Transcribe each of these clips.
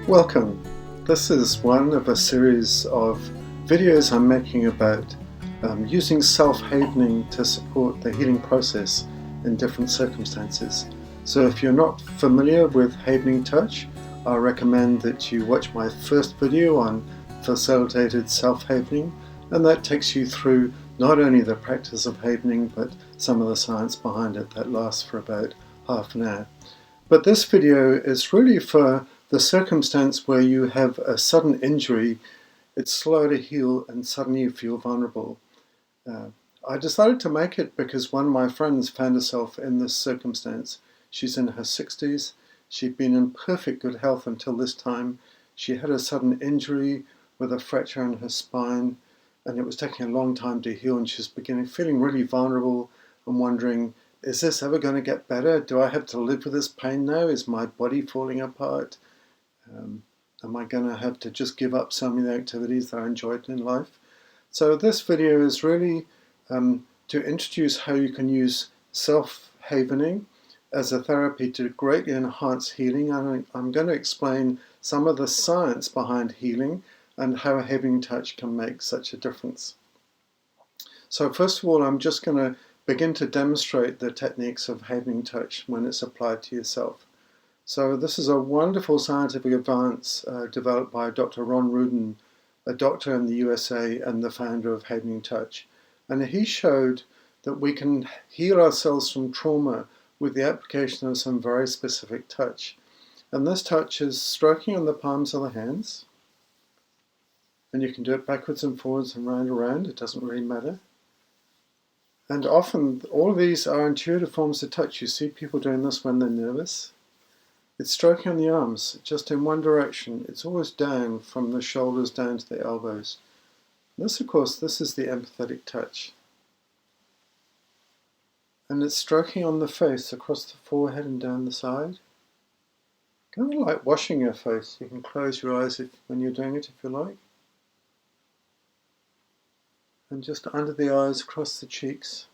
Welcome. This is one of a series of videos I'm making about using self-havening to support the healing process in different circumstances. So if you're not familiar with havening touch, I recommend that you watch my first video on facilitated self-havening, and that takes you through not only the practice of havening but some of the science behind it that lasts for about half an hour. But this video is really for the circumstance where you have a sudden injury, it's slow to heal, and suddenly you feel vulnerable. I decided to make it because one of my friends found herself in this circumstance. She's in her 60s. She'd been in perfect good health until this time. She had a sudden injury with a fracture in her spine, and it was taking a long time to heal, and she's beginning feeling really vulnerable and wondering, is this ever going to get better? Do I have to live with this pain now? Is my body falling apart? Am I going to have to just give up some of the activities that I enjoyed in life? So this video is really to introduce how you can use self-havening as a therapy to greatly enhance healing. And I'm going to explain some of the science behind healing and how havening touch can make such a difference. So first of all, I'm just going to begin to demonstrate the techniques of havening touch when it's applied to yourself. So this is a wonderful scientific advance developed by Dr. Ruden, a doctor in the USA and the founder of Havening Touch. And he showed that we can heal ourselves from trauma with the application of some very specific touch. And this touch is stroking on the palms of the hands. And you can do it backwards and forwards and round and round, it doesn't really matter. And often all of these are intuitive forms of touch. You see people doing this when they're nervous. It's stroking on the arms, just in one direction. It's always down from the shoulders down to the elbows. This, of course, this is the empathetic touch. And it's stroking on the face, across the forehead and down the side. Kind of like washing your face. You can close your eyes when you're doing it, if you like. And just under the eyes, across the cheeks.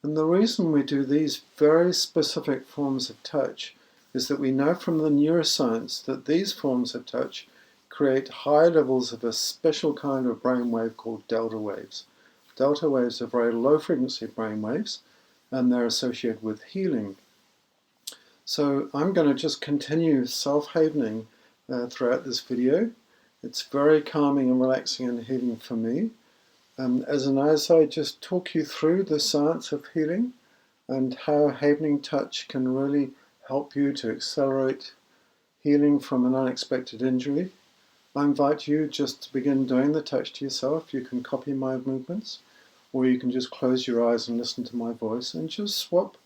And the reason we do these very specific forms of touch is that we know from the neuroscience that these forms of touch create high levels of a special kind of brainwave called delta waves. Delta waves are very low frequency brainwaves, and they're associated with healing. So I'm going to just continue self-havening throughout this video. It's very calming and relaxing and healing for me. As I just talk you through the science of healing and how havening touch can really help you to accelerate healing from an unexpected injury. I invite you just to begin doing the touch to yourself. You can copy my movements, or you can just close your eyes and listen to my voice and just swap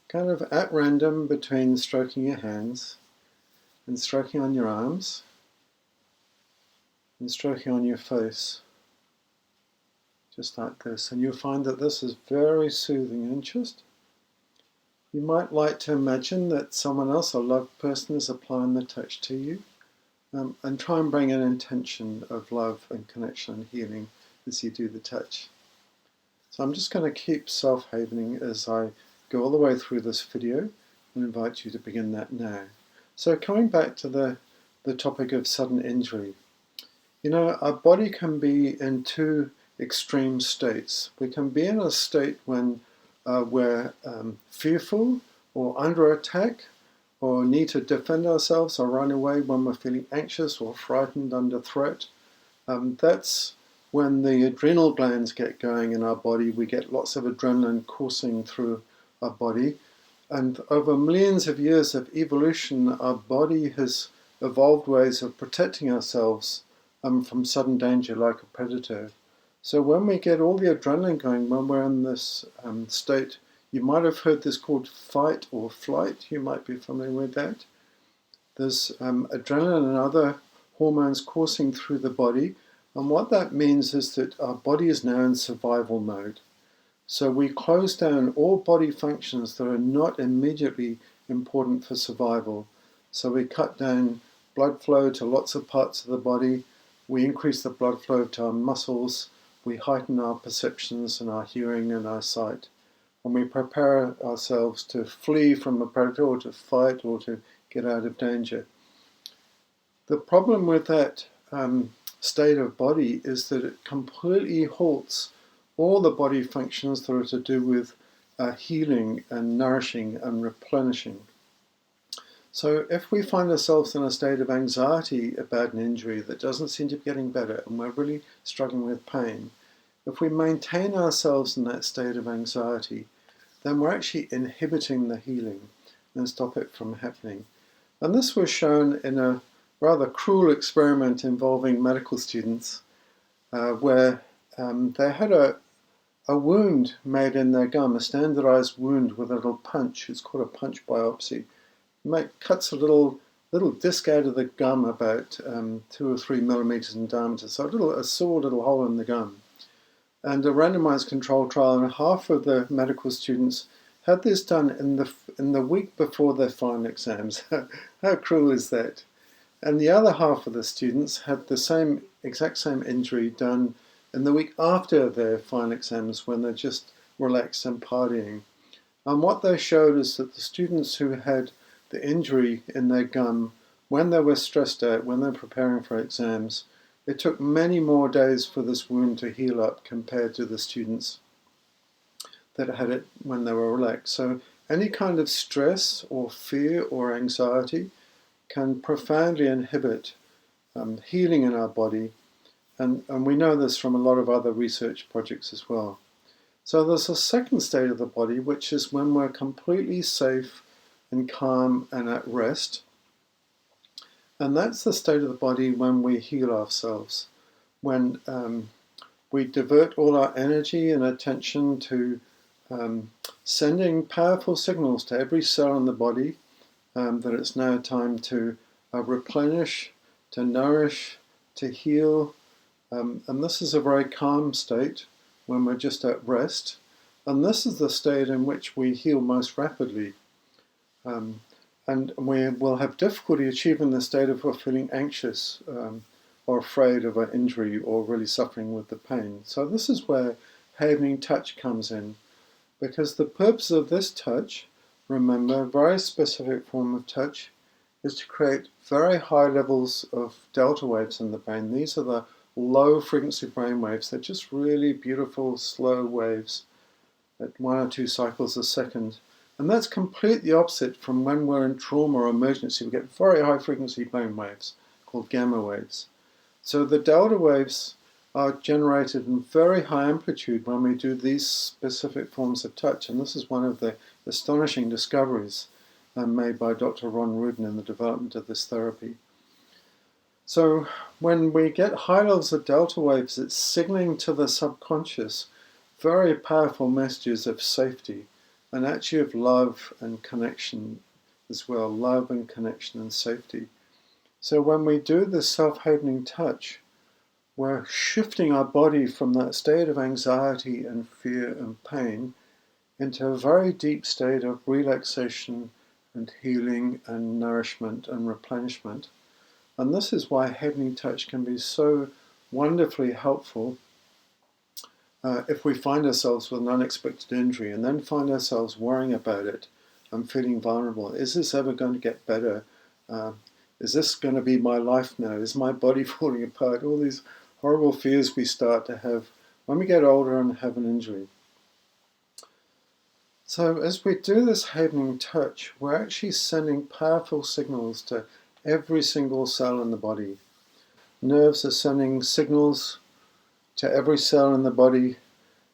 kind of at random between stroking your hands and stroking on your arms and stroking on your face, just like this. And you'll find that this is very soothing and just you might like to imagine that someone else, a loved person, is applying the touch to you, and try and bring an intention of love and connection and healing as you do the touch. So I'm just going to keep self-havening as I go all the way through this video and invite you to begin that now. So coming back to the topic of sudden injury. You know, our body can be in two extreme states. We can be in a state when we're fearful or under attack or need to defend ourselves or run away, when we're feeling anxious or frightened under threat. That's when the adrenal glands get going in our body. We get lots of adrenaline coursing through our body. And over millions of years of evolution, our body has evolved ways of protecting ourselves from sudden danger like a predator. So when we get all the adrenaline going, when we're in this state, you might have heard this called fight or flight. You might be familiar with that. There's adrenaline and other hormones coursing through the body. And what that means is that our body is now in survival mode. So we close down all body functions that are not immediately important for survival. So we cut down blood flow to lots of parts of the body. We increase the blood flow to our muscles. We heighten our perceptions and our hearing and our sight. And we prepare ourselves to flee from a predator or to fight or to get out of danger. The problem with that state of body is that it completely halts all the body functions that are to do with healing and nourishing and replenishing. So if we find ourselves in a state of anxiety about an injury that doesn't seem to be getting better and we're really struggling with pain, if we maintain ourselves in that state of anxiety, then we're actually inhibiting the healing and stop it from happening. And this was shown in a rather cruel experiment involving medical students where they had a wound made in their gum, a standardized wound with a little punch. It's called a punch biopsy. Cuts a little disc out of the gum about 2 or 3 millimeters in diameter, so a sore little hole in the gum. And a randomized control trial, and half of the medical students had this done in the week before their final exams. How cruel is that? And the other half of the students had the exact same injury done in the week after their final exams, when they're just relaxed and partying. And what they showed is that the students who had the injury in their gum, when they were stressed out, when they were preparing for exams, it took many more days for this wound to heal up compared to the students that had it when they were relaxed. So any kind of stress or fear or anxiety can profoundly inhibit healing in our body, and we know this from a lot of other research projects as well. So there's a second state of the body, which is when we're completely safe and calm and at rest. And that's the state of the body when we heal ourselves, when we divert all our energy and attention to sending powerful signals to every cell in the body that it's now time to replenish, to nourish, to heal. And this is a very calm state when we're just at rest. And this is the state in which we heal most rapidly. And we will have difficulty achieving the state if we're feeling anxious or afraid of an injury or really suffering with the pain. So this is where havening touch comes in, because the purpose of this touch, remember, a very specific form of touch, is to create very high levels of delta waves in the brain. These are the low frequency brain waves. They're just really beautiful, slow waves at 1 or 2 cycles a second. And that's completely opposite from when we're in trauma or emergency. We get very high frequency brain waves called gamma waves. So the delta waves are generated in very high amplitude when we do these specific forms of touch. And this is one of the astonishing discoveries made by Dr. Ruden in the development of this therapy. So when we get high levels of delta waves, it's signaling to the subconscious very powerful messages of safety, and actually of love and connection as well, love and connection and safety. So when we do this self-havening touch, we're shifting our body from that state of anxiety and fear and pain into a very deep state of relaxation and healing and nourishment and replenishment. And this is why havening touch can be so wonderfully helpful if we find ourselves with an unexpected injury and then find ourselves worrying about it and feeling vulnerable. Is this ever going to get better? Is this going to be my life now? Is my body falling apart? All these horrible fears we start to have when we get older and have an injury. So as we do this havening touch, we're actually sending powerful signals to every single cell in the body. Nerves are sending signals to every cell in the body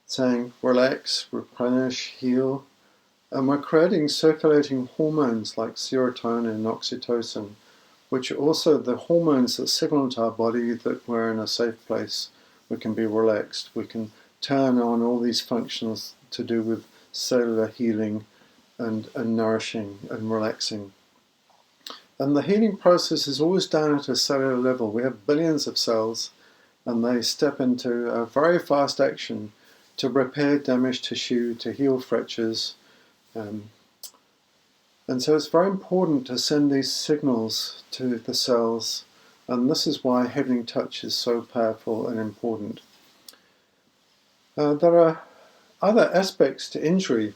saying relax, replenish, heal. And we're creating circulating hormones like serotonin and oxytocin, which are also the hormones that signal to our body that we're in a safe place. We can be relaxed. We can turn on all these functions to do with cellular healing and nourishing and relaxing. And the healing process is always done at a cellular level. We have billions of cells, and they step into a very fast action to repair damaged tissue, to heal fractures. And so it's very important to send these signals to the cells, and this is why havening touch is so powerful and important. There are other aspects to injury.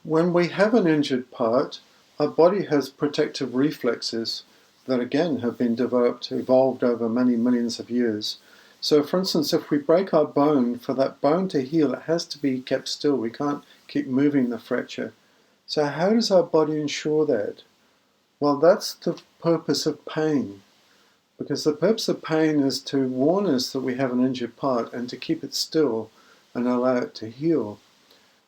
When we have an injured part, our body has protective reflexes that again have been developed, evolved over many millions of years. So for instance, if we break our bone, for that bone to heal, it has to be kept still. We can't keep moving the fracture. So how does our body ensure that? Well, that's the purpose of pain. Because the purpose of pain is to warn us that we have an injured part and to keep it still and allow it to heal.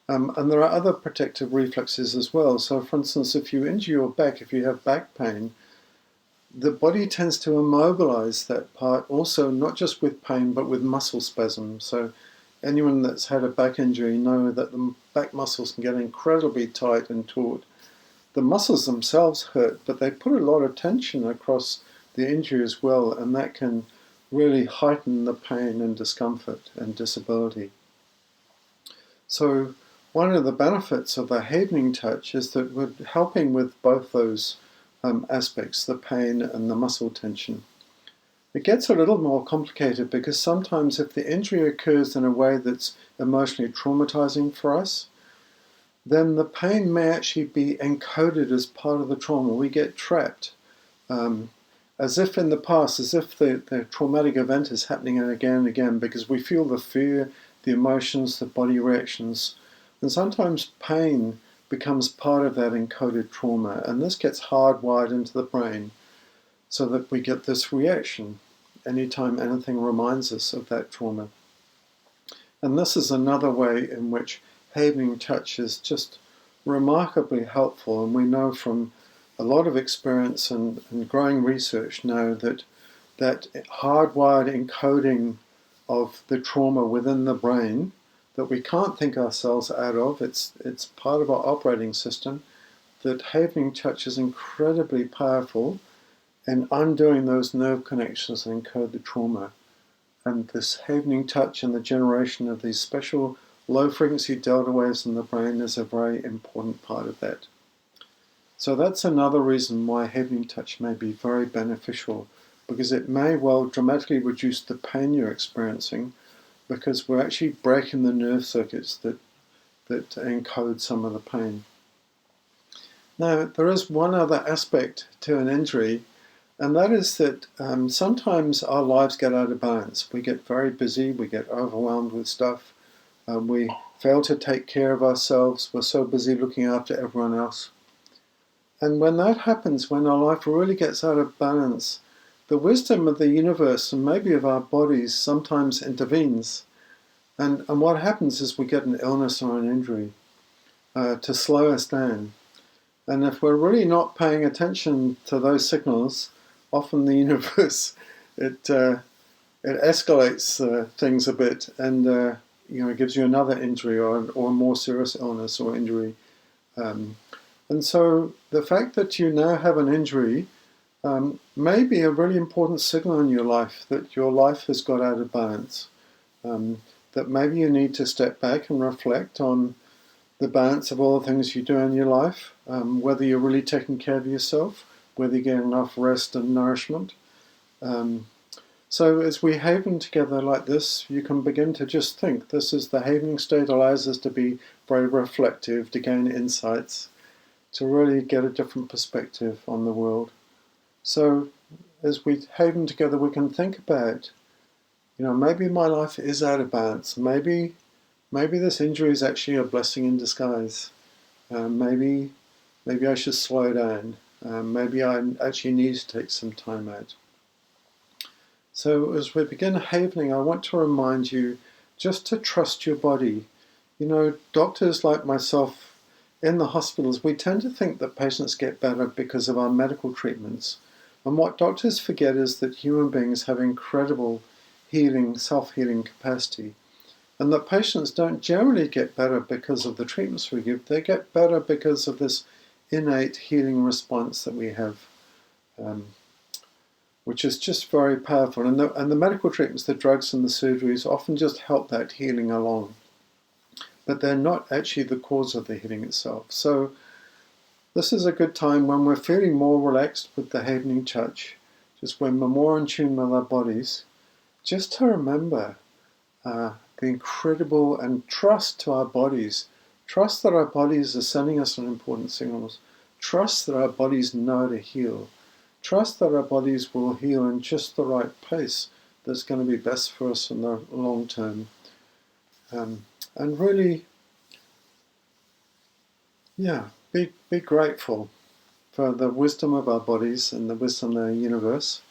And there are other protective reflexes as well. So for instance, if you injure your back, if you have back pain, the body tends to immobilize that part also, not just with pain, but with muscle spasms. So anyone that's had a back injury know that the back muscles can get incredibly tight and taut. The muscles themselves hurt, but they put a lot of tension across the injury as well, and that can really heighten the pain and discomfort and disability. So one of the benefits of the havening touch is that we're helping with both those aspects, the pain and the muscle tension. It gets a little more complicated because sometimes if the injury occurs in a way that's emotionally traumatizing for us, then the pain may actually be encoded as part of the trauma. We get trapped, as if in the past, as if the traumatic event is happening again and again, because we feel the fear, the emotions, the body reactions. And sometimes pain becomes part of that encoded trauma, and this gets hardwired into the brain so that we get this reaction anytime anything reminds us of that trauma. And this is another way in which havening touch is just remarkably helpful, and we know from a lot of experience and growing research now that hardwired encoding of the trauma within the brain that we can't think ourselves out of, it's part of our operating system, that havening touch is incredibly powerful in undoing those nerve connections that encode the trauma. And this havening touch and the generation of these special low-frequency delta waves in the brain is a very important part of that. So that's another reason why havening touch may be very beneficial, because it may well dramatically reduce the pain you're experiencing, because we're actually breaking the nerve circuits that encode some of the pain. Now, there is one other aspect to an injury, and that is that sometimes our lives get out of balance. We get very busy, we get overwhelmed with stuff, we fail to take care of ourselves, we're so busy looking after everyone else. And when that happens, when our life really gets out of balance, the wisdom of the universe and maybe of our bodies sometimes intervenes. And what happens is we get an illness or an injury to slow us down. And if we're really not paying attention to those signals, often the universe, it escalates things a bit and it gives you another injury or a more serious illness or injury. And so the fact that you now have an injury may be a really important signal in your life that your life has got out of balance. That maybe you need to step back and reflect on the balance of all the things you do in your life, whether you're really taking care of yourself, whether you get enough rest and nourishment. So as we haven together like this, you can begin to just think. This is the havening state, allows us to be very reflective, to gain insights, to really get a different perspective on the world. So as we haven together, we can think about, maybe my life is out of balance. Maybe this injury is actually a blessing in disguise. Maybe I should slow down. Maybe I actually need to take some time out. So as we begin havening, I want to remind you just to trust your body. Doctors like myself in the hospitals, we tend to think that patients get better because of our medical treatments. And what doctors forget is that human beings have incredible healing, self-healing capacity. And that patients don't generally get better because of the treatments we give. They get better because of this innate healing response that we have, which is just very powerful. And the medical treatments, the drugs and the surgeries often just help that healing along. But they're not actually the cause of the healing itself. So this is a good time when we're feeling more relaxed with the havening touch, just when we're more in tune with our bodies, just to remember the incredible and trust to our bodies. Trust that our bodies are sending us some important signals. Trust that our bodies know to heal. trust that our bodies will heal in just the right pace that's going to be best for us in the long term. And really, be grateful for the wisdom of our bodies and the wisdom of the universe,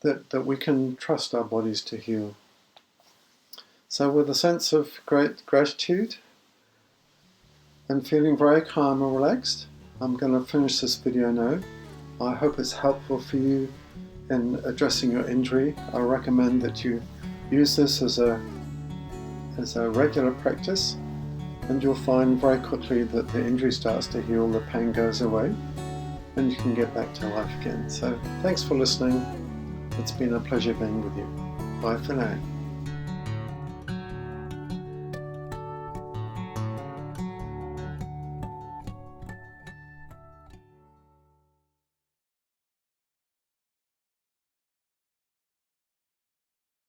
that we can trust our bodies to heal. So with a sense of great gratitude and feeling very calm and relaxed, I'm going to finish this video now. I hope it's helpful for you in addressing your injury. I recommend that you use this as a regular practice, and you'll find very quickly that the injury starts to heal, the pain goes away, and you can get back to life again. So thanks for listening. It's been a pleasure being with you. Bye for now.